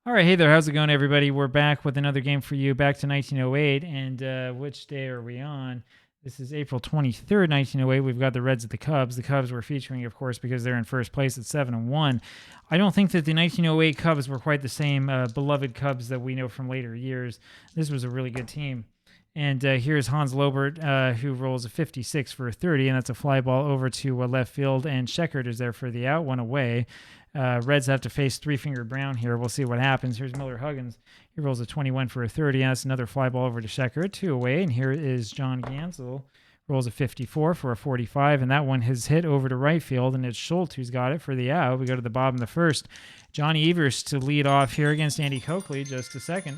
All right, hey there, how's it going, everybody? We're back with another game for you, back to 1908, and which day are we on? This is April 23rd, 1908. We've got the Reds at the Cubs. The Cubs we're featuring, of course, because they're in first place at 7-1. I don't think that the 1908 Cubs were quite the same beloved Cubs that we know from later years. This was a really good team. And here's Hans Lobert, who rolls a 56 for a 30, and that's a fly ball over to left field, and Scheckert is there for the out, one away. Reds have to face three-fingered Brown here. We'll see what happens. Here's Miller Huggins. He rolls a 21 for a 30, and that's another fly ball over to Scheckert, two away. And here is John Gansel. Rolls a 54 for a 45, and that one has hit over to right field, and it's Schultz who's got it for the out. We go to the bottom of the first. Johnny Evers to lead off here against Andy Coakley. Just a second.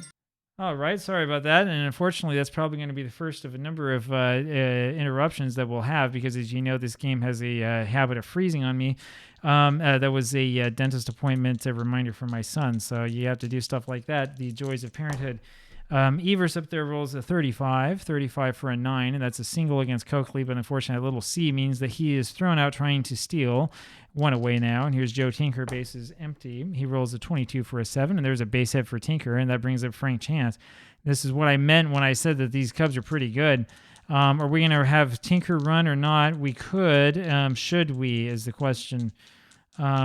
All right, sorry about that. And unfortunately, that's probably going to be the first of a number of interruptions that we'll have because, as you know, this game has a habit of freezing on me. That was a dentist appointment, a reminder for my son. So you have to do stuff like that, the joys of parenthood. Evers up there rolls a 35 for a 9, and that's a single against Coakley, but unfortunately, a little C means that he is thrown out trying to steal. One away now, and here's Joe Tinker, bases empty. He rolls a 22 for a 7, and there's a base hit for Tinker, and that brings up Frank Chance. This is what I meant when I said that these Cubs are pretty good. Are we going to have Tinker run or not? We could. Should we, is the question.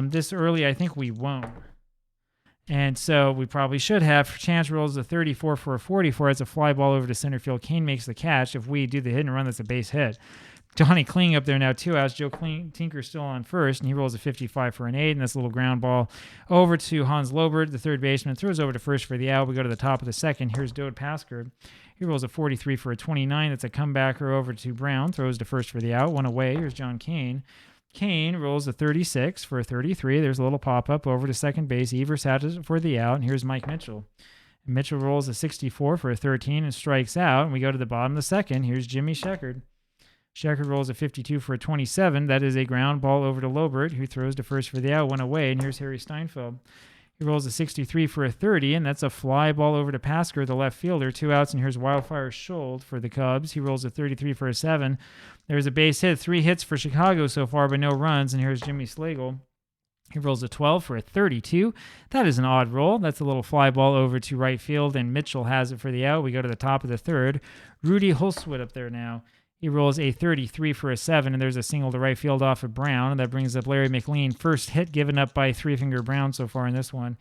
This early, I think we won't. And so we probably should have. Chance rolls a 34 for a 44. It's a fly ball over to center field. Kane makes the catch. If we do the hit and run, that's a base hit. Donnie Kling up there now, 2 outs. Joe Tinker still on first, and he rolls a 55 for an 8, and that's a little ground ball over to Hans Lobert, the third baseman, throws over to first for the out. We go to the top of the second. Here's Dode Paskard. He rolls a 43 for a 29. That's a comebacker over to Brown, throws to first for the out. One away. Here's John Kane. Kane rolls a 36 for a 33. There's a little pop-up over to second base. Evers has it for the out, and here's Mike Mitchell. Mitchell rolls a 64 for a 13 and strikes out, and we go to the bottom of the second. Here's Jimmy Scheckert. Scheckert rolls a 52 for a 27. That is a ground ball over to Lobert, who throws to first for the out, one away, and here's Harry Steinfeld. He rolls a 63 for a 30, and that's a fly ball over to Paskard, the left fielder. 2 outs, and here's Wildfire Schultz for the Cubs. He rolls a 33 for a 7. There's a base hit, 3 hits for Chicago so far, but no runs, and here's Jimmy Slagle. He rolls a 12 for a 32. That is an odd roll. That's a little fly ball over to right field, and Mitchell has it for the out. We go to the top of the third. Rudy Hulswood up there now. He rolls a 33 for a 7, and there's a single to right field off of Brown. And that brings up Larry McLean. First hit given up by three-finger Brown so far in this one.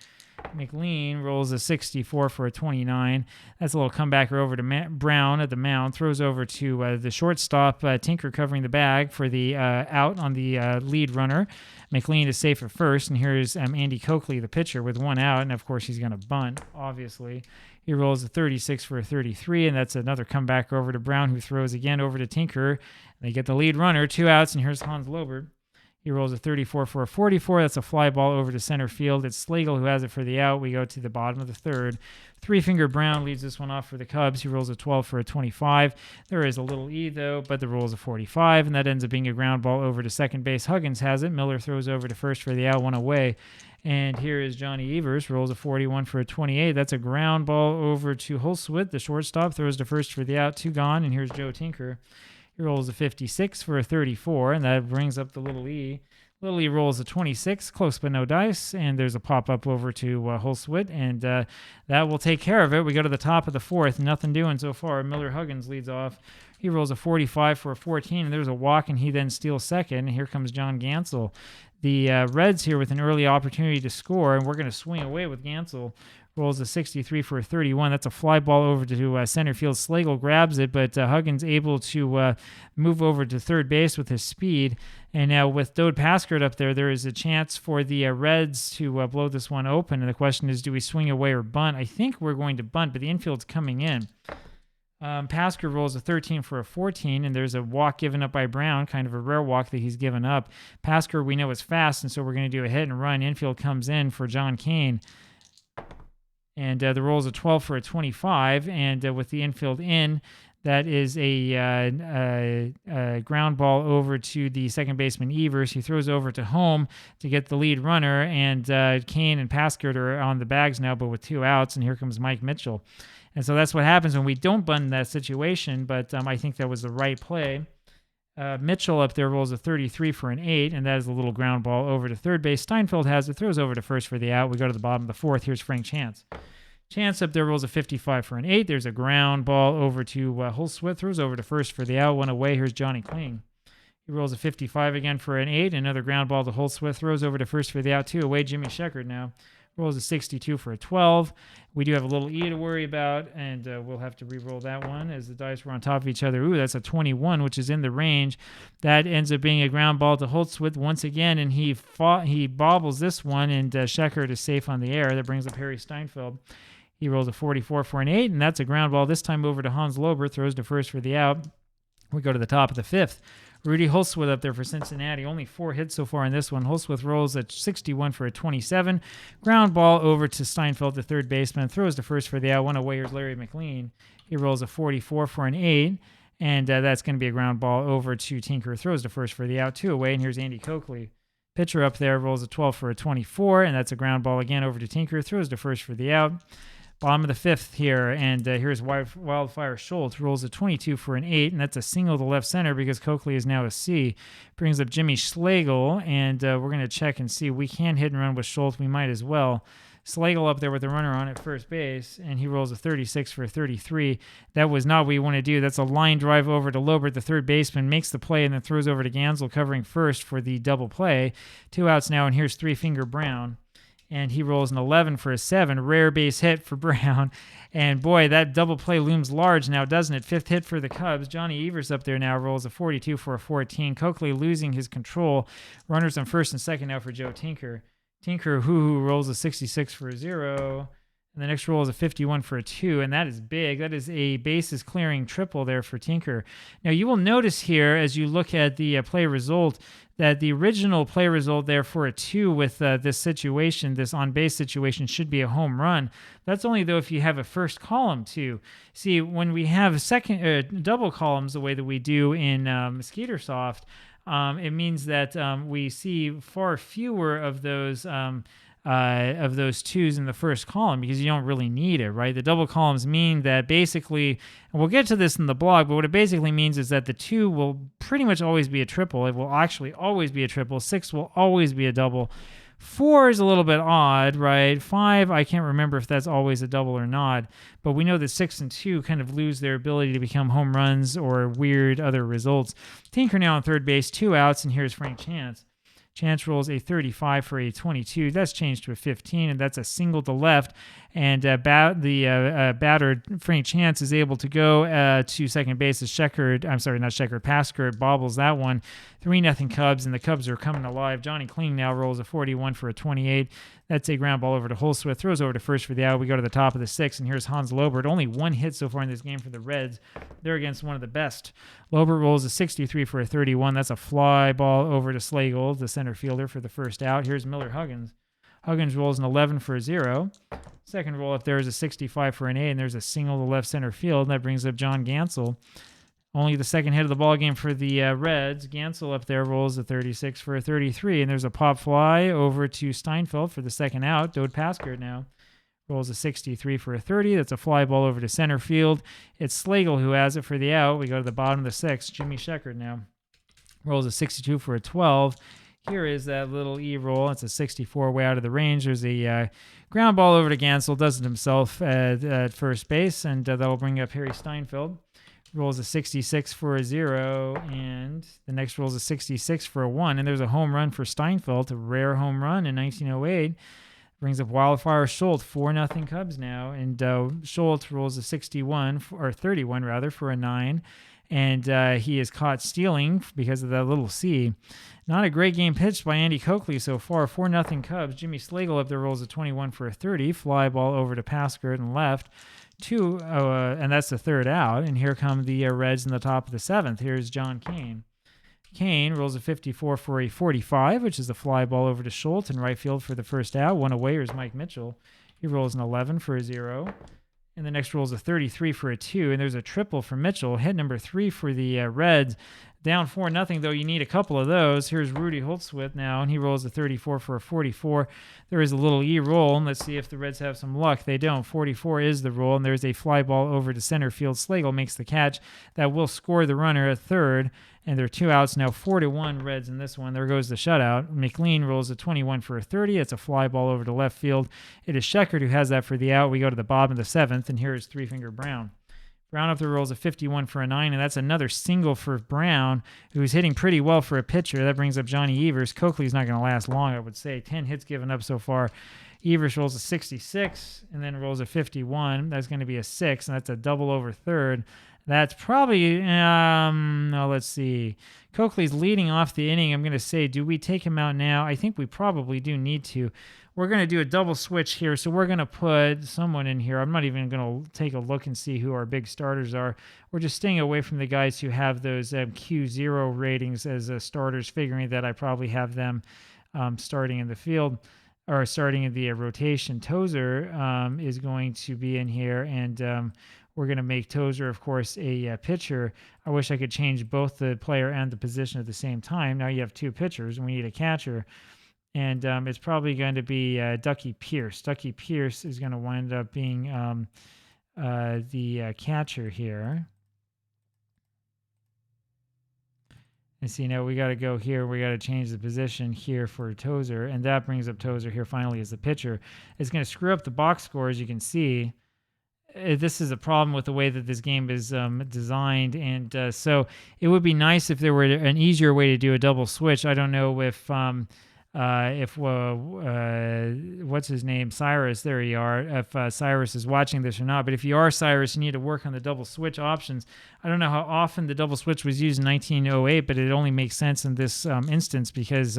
McLean rolls a 64 for a 29. That's a little comebacker over to Brown at the mound. Throws over to the shortstop, Tinker covering the bag for the out on the lead runner. McLean is safe at first, and here's Andy Coakley, the pitcher, with 1 out. And, of course, he's going to bunt, obviously. He rolls a 36 for a 33, and that's another comeback over to Brown, who throws again over to Tinker. They get the lead runner, 2 outs, and here's Hans Lobert. He rolls a 34 for a 44. That's a fly ball over to center field. It's Slagle who has it for the out. We go to the bottom of the third. Three-finger Brown leads this one off for the Cubs. He rolls a 12 for a 25. There is a little E, though, but the roll is a 45, and that ends up being a ground ball over to second base. Huggins has it. Miller throws over to first for the out, one away. And here is Johnny Evers, rolls a 41 for a 28. That's a ground ball over to Hulswood. The shortstop throws to first for the out, 2 gone, and here's Joe Tinker. He rolls a 56 for a 34, and that brings up the little E. Little E rolls a 26, close but no dice, and there's a pop-up over to Hulswood, and that will take care of it. We go to the top of the fourth, nothing doing so far. Miller Huggins leads off. He rolls a 45 for a 14, and there's a walk, and he then steals second, and here comes John Gansel. The Reds here with an early opportunity to score, and we're going to swing away with Gansel. Rolls a 63 for a 31. That's a fly ball over to center field. Slagle grabs it, but Huggins able to move over to third base with his speed. And now with Dode Paskard up there, there is a chance for the Reds to blow this one open. And the question is, do we swing away or bunt? I think we're going to bunt, but the infield's coming in. Paskard rolls a 13 for a 14, and there's a walk given up by Brown, kind of a rare walk that he's given up. Paskard, we know, is fast, and so we're going to do a hit and run. Infield comes in for John Kane. And the roll is a 12 for a 25, and with the infield in, that is a ground ball over to the second baseman Evers. He throws over to home to get the lead runner, and Kane and Paskard are on the bags now, but with 2 outs, and here comes Mike Mitchell. And so that's what happens when we don't bunt in that situation, but I think that was the right play. Mitchell up there rolls a 33 for an 8, and that is a little ground ball over to third base. Steinfeld has it, throws over to first for the out. We go to the bottom of the fourth. Here's Frank Chance. Chance up there rolls a 55 for an 8. There's a ground ball over to Holsworth, throws over to first for the out. One away. Here's Johnny Kling. He rolls a 55 again for an 8. Another ground ball to Holsworth, throws over to first for the out. 2 away. Jimmy Sheckard now rolls a 62 for a 12. We do have a little E to worry about, and we'll have to re-roll that one as the dice were on top of each other. Ooh, that's a 21, which is in the range. That ends up being a ground ball to Holsworth once again, and he bobbles this one, and Sheckard is safe on the air. That brings up Harry Steinfeld. He rolls a 44 for an 8, and that's a ground ball, this time over to Hans Lober, throws to first for the out. We go to the top of the fifth. Rudy Holsworth up there for Cincinnati. Only 4 hits so far in this one. Holsworth rolls at 61 for a 27. Ground ball over to Steinfeld, the third baseman. Throws to first for the out. One away. Here's Larry McLean. He rolls a 44 for an 8. And that's going to be a ground ball over to Tinker. Throws to first for the out. 2 away. And here's Andy Coakley. Pitcher up there rolls a 12 for a 24. And that's a ground ball again over to Tinker. Throws to first for the out. Bottom of the fifth here, and here's Wildfire Schultz, rolls a 22 for an 8, and that's a single to left center because Coakley is now a C. Brings up Jimmy Schlegel, and we're going to check and see. We can hit and run with Schultz. We might as well. Schlegel up there with the runner on at first base, and he rolls a 36 for a 33. That was not what we want to do. That's a line drive over to Lobert, the third baseman, makes the play, and then throws over to Gansel covering first for the double play. 2 outs now, and here's Three Finger Brown. And he rolls an 11 for a 7. Rare base hit for Brown. And boy, that double play looms large now, doesn't it? 5th hit for the Cubs. Johnny Evers up there now rolls a 42 for a 14. Coakley losing his control. Runners on first and second now for Joe Tinker. Tinker, who rolls a 66 for a 0. And the next roll is a 51 for a 2, and that is big. That is a bases clearing triple there for Tinker. Now, you will notice here as you look at the play result that the original play result there for a 2 with this situation, this on-base situation, should be a home run. That's only, though, if you have a first column, too. See, when we have second double columns the way that we do in Skeetersoft, it means that we see far fewer of those 2s in the first column because you don't really need it, right? The double columns mean that basically, and we'll get to this in the blog, but what it basically means is that the 2 will pretty much always be a triple. It will actually always be a triple. 6 will always be a double. 4 is a little bit odd, right? 5, I can't remember if that's always a double or not, but we know that 6 and 2 kind of lose their ability to become home runs or weird other results. Tinker now on third base, 2 outs, and here's Frank Chance. Chance rolls a 35 for a 22. That's changed to a 15, and that's a single to left. And the batter, Frank Chance, is able to go to second base as Paskert bobbles that one. 3-0 Cubs, and the Cubs are coming alive. Johnny Kling now rolls a 41 for a 28. That's a ground ball over to Holsworth. Throws over to first for the out. We go to the top of the 6th, and here's Hans Lobert. Only 1 hit so far in this game for the Reds. They're against one of the best. Lobert rolls a 63 for a 31. That's a fly ball over to Schlegel, the center fielder, for the first out. Here's Miller Huggins. Huggins rolls an 11 for a 0. Second roll up there is a 65 for an 8, and there's a single to left center field. And that brings up John Gansel. Only the second hit of the ball game for the Reds. Gansel up there rolls a 36 for a 33, and there's a pop fly over to Steinfeld for the second out. Dode Paskert now rolls a 63 for a 30. That's a fly ball over to center field. It's Schlegel who has it for the out. We go to the bottom of the 6th. Jimmy Sheckard now rolls a 62 for a 12. Here is that little E roll. It's a 64 way out of the range. There's a ground ball over to Gansel. Does it himself at first base, and that'll bring up Harry Steinfeld. Rolls a 66 for a 0, and the next rolls a 66 for a 1, and there's a home run for Steinfeld, a rare home run in 1908. Brings up Wildfire Schultz, 4-0 Cubs now, and Schultz rolls a 31, or 31 rather, for a 9, and he is caught stealing because of that little C. Not a great game pitched by Andy Coakley so far, 4-0 Cubs. Jimmy Schlegel up there rolls a 21 for a 30, fly ball over to Paskert and left. And that's the third out. And here come the Reds in the top of the 7th. Here's John Kane. Kane rolls a 54 for a 45, which is a fly ball over to Schultz in right field for the first out. One away is Mike Mitchell. He rolls an 11 for a 0. And the next rolls a 33 for a 2. And there's a triple for Mitchell. Hit number 3 for the Reds. Down 4-0, though. You need a couple of those. Here's Rudy Holtzwith now, and he rolls a 34 for a 44. There is a little E roll, and let's see if the Reds have some luck. They don't. 44 is the roll, and there's a fly ball over to center field. Slagle makes the catch. That will score the runner at third, and there are 2 outs now. 4-1 Reds in this one. There goes the shutout. McLean rolls a 21 for a 30. It's a fly ball over to left field. It is Sheckard who has that for the out. We go to the bottom of the 7th, and here is Three-Finger Brown. Brown up there rolls a 51 for a 9, and that's another single for Brown, who's hitting pretty well for a pitcher. That brings up Johnny Evers. Coakley's not going to last long, I would say. 10 hits given up so far. Evers rolls a 66 and then rolls a 51. That's going to be a 6, and that's a double over third. That's probably, let's see. Coakley's leading off the inning. I'm going to say, do we take him out now? I think we probably do need to. We're going to do a double switch here, so we're going to put someone in here. I'm not even going to take a look and see who our big starters are. We're just staying away from the guys who have those Q0 ratings as starters, figuring that I probably have them starting in the field or starting in the rotation. Tozer is going to be in here, and we're going to make Tozer, of course, a pitcher. I wish I could change both the player and the position at the same time. Now you have 2 pitchers, and we need a catcher. And it's probably going to be Ducky Pierce. Ducky Pierce is going to wind up being the catcher here. And see, now we got to go here. We got to change the position here for Tozer. And that brings up Tozer here finally as the pitcher. It's going to screw up the box score, as you can see. This is a problem with the way that this game is designed. And so it would be nice if there were an easier way to do a double switch. I don't know if what's his name, Cyrus, there you are, if Cyrus is watching this or not. But if you are Cyrus, you need to work on the double switch options. I don't know how often the double switch was used in 1908, but it only makes sense in this instance because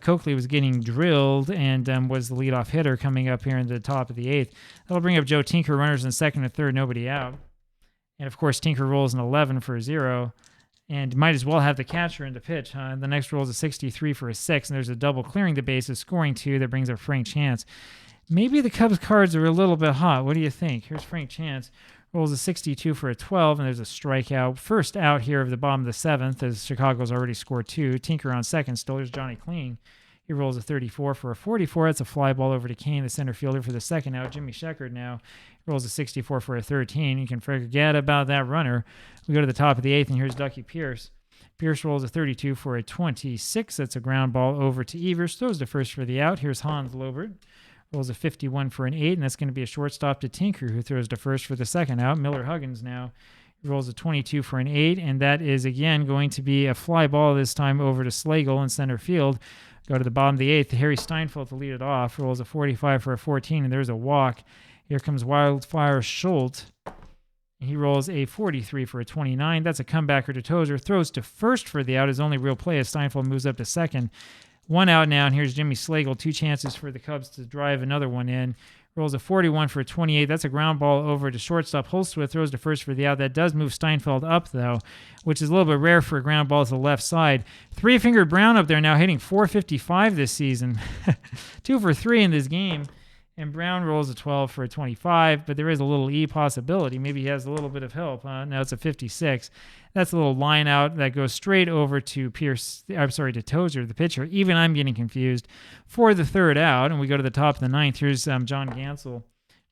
Coakley was getting drilled and was the leadoff hitter coming up here in the top of the 8th. That'll bring up Joe Tinker, runners in second and third, nobody out. And of course, Tinker rolls an 11 for a 0. And might as well have the catcher in the pitch. The next roll is a 63 for a 6, and there's a double clearing the bases, scoring 2. That brings up Frank Chance. Maybe the Cubs cards are a little bit hot. What do you think? Here's Frank Chance. Rolls a 62 for a 12, and there's a strikeout. First out here of the bottom of the 7th, as Chicago's already scored 2. Tinker on second. Still, there's Johnny Kling. He rolls a 34 for a 44. That's a fly ball over to Kane, the center fielder, for the second out. Jimmy Sheckard now rolls a 64 for a 13. You can forget about that runner. We go to the top of the 8th, and here's Ducky Pierce. Pierce rolls a 32 for a 26. That's a ground ball over to Evers. Throws to first for the out. Here's Hans Lobert. Rolls a 51 for an 8, and that's going to be a shortstop to Tinker, who throws to first for the second out. Miller Huggins now rolls a 22 for an 8, and that is, again, going to be a fly ball this time over to Slagle in center field. Go to the bottom of the 8th. Harry Steinfeld to lead it off. Rolls a 45 for a 14, and there's a walk. Here comes Wildfire Schultz. He rolls a 43 for a 29. That's a comebacker to Tozer. Throws to first for the out. His only real play as Steinfeld moves up to second. 1 out now, and here's Jimmy Slagle. 2 chances for the Cubs to drive another one in. Rolls a 41 for a 28. That's a ground ball over to shortstop. Holtzwith throws to first for the out. That does move Steinfeld up, though, which is a little bit rare for a ground ball to the left side. Three-fingered Brown up there now hitting .455 this season. 2 for 3 in this game. And Brown rolls a 12 for a 25, but there is a little E possibility. Maybe he has a little bit of help. Now it's a 56. That's a little line out that goes straight over to to Tozer, the pitcher. Even I'm getting confused for the third out. And we go to the top of the 9th. Here's John Gansel.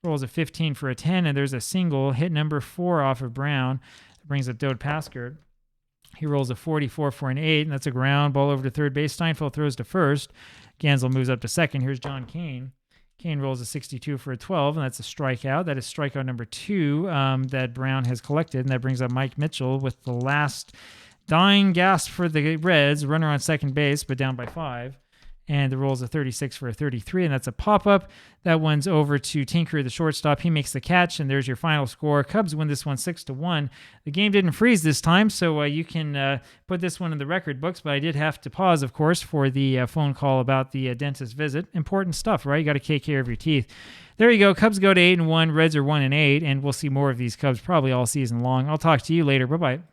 Rolls a 15 for a 10, and there's a single, hit number 4 off of Brown. That brings up Dode Paskert. He rolls a 44 for an 8, and that's a ground ball over to third base. Steinfeld throws to first. Gansel moves up to second. Here's John Kane. Kane rolls a 62 for a 12, and that's a strikeout. That is strikeout number 2 that Brown has collected, and that brings up Mike Mitchell with the last dying gasp for the Reds. Runner on second base, but down by 5. And the roll's a 36 for a 33, and that's a pop-up. That one's over to Tinker, the shortstop. He makes the catch, and there's your final score. Cubs win this one 6-1. The game didn't freeze this time, so you can put this one in the record books, but I did have to pause, of course, for the phone call about the dentist visit. Important stuff, right? You got to take care of your teeth. There you go. Cubs go to 8-1. Reds are 1-8, and we'll see more of these Cubs probably all season long. I'll talk to you later. Bye-bye.